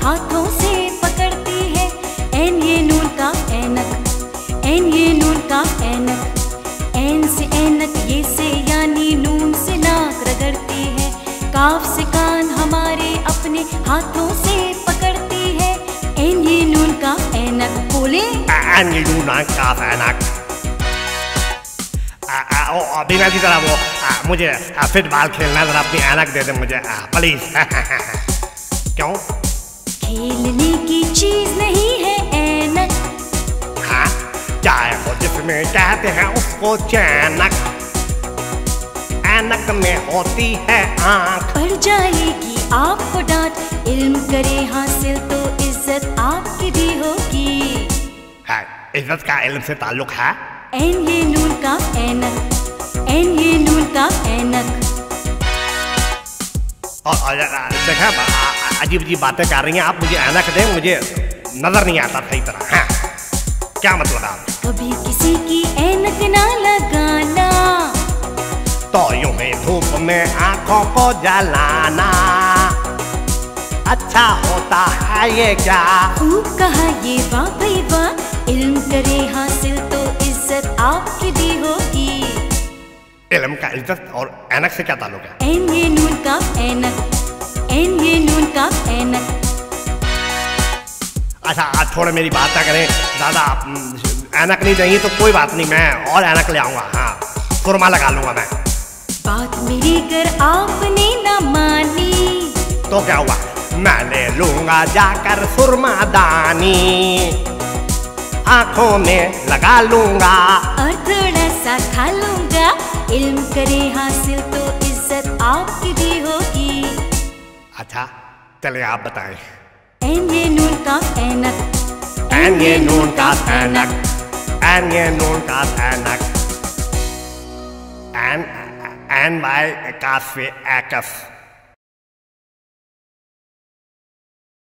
हाथों से पकड़ती है। एन ये नून का ऐनक, एन ये नून का ऐनक, एन से ऐनक, ये से यानी नून से नाक रगड़ती है। काफ से कान हमारे अपने हाथों से पकड़ती है। एन ये नून का ऐनक, बोले एन ये नून का ऐनक। बिना की तरह वो मुझे फुटबॉल खेलना, जरा अपनी ऐनक दे दे मुझे प्लीज। क्यों? खेलने की चीज नहीं है ऐनक। हाँ, चाहे हो जिसमें कहते हैं उसको चैनक। ऐनक में होती है आँख। पड़ जाएगी आपको डांट, इल्म करे हासिल तो इज्जत आपकी भी होगी। है, इज्जत का इल्म से ताल्लुक है। एन ये नून का ऐनक, एन ये नून का ऐनक। और देखा, अजीब अजीब बातें कर रही हैं आप। मुझे ऐनक दें, मुझे नजर नहीं आता सही तरह। हाँ, क्या मतलब आप? कभी किसी की ऐनक ना लगाना, तो यूं ही धूप में आंखों को जलाना अच्छा होता है ये क्या? खूब कहा ये, वाह भाई वाह। इल्म करे हासिल तो इज्जत आपकी भी होगी। इल्म का इज्जत और ऐनक से क्या ताल्लुक है? एन ये नून का ऐनक, एन ये नून का ऐनक। अच्छा, आज थोड़ा मेरी बात ना करें दादा। ऐनक नहीं चाहिए तो कोई बात नहीं, मैं और ऐनक ले आऊंगा। हाँ, सुरमा लगा लूंगा मैं। बात मेरी अगर आपने ना मानी तो क्या हुआ? मैं ले लूंगा जाकर सुरमा दानी, आंखों में लगा लूंगा और थोड़ा सा खा लूंगा। इल्म करे हासिल तो इज्जत आपकी भी होगी। अच्छा, चलिए आप बताएं। एन ये नून का ऐनक, एन ये नून का ऐनक, एन ये नून का ऐनक, एन बाय काफ एक्स।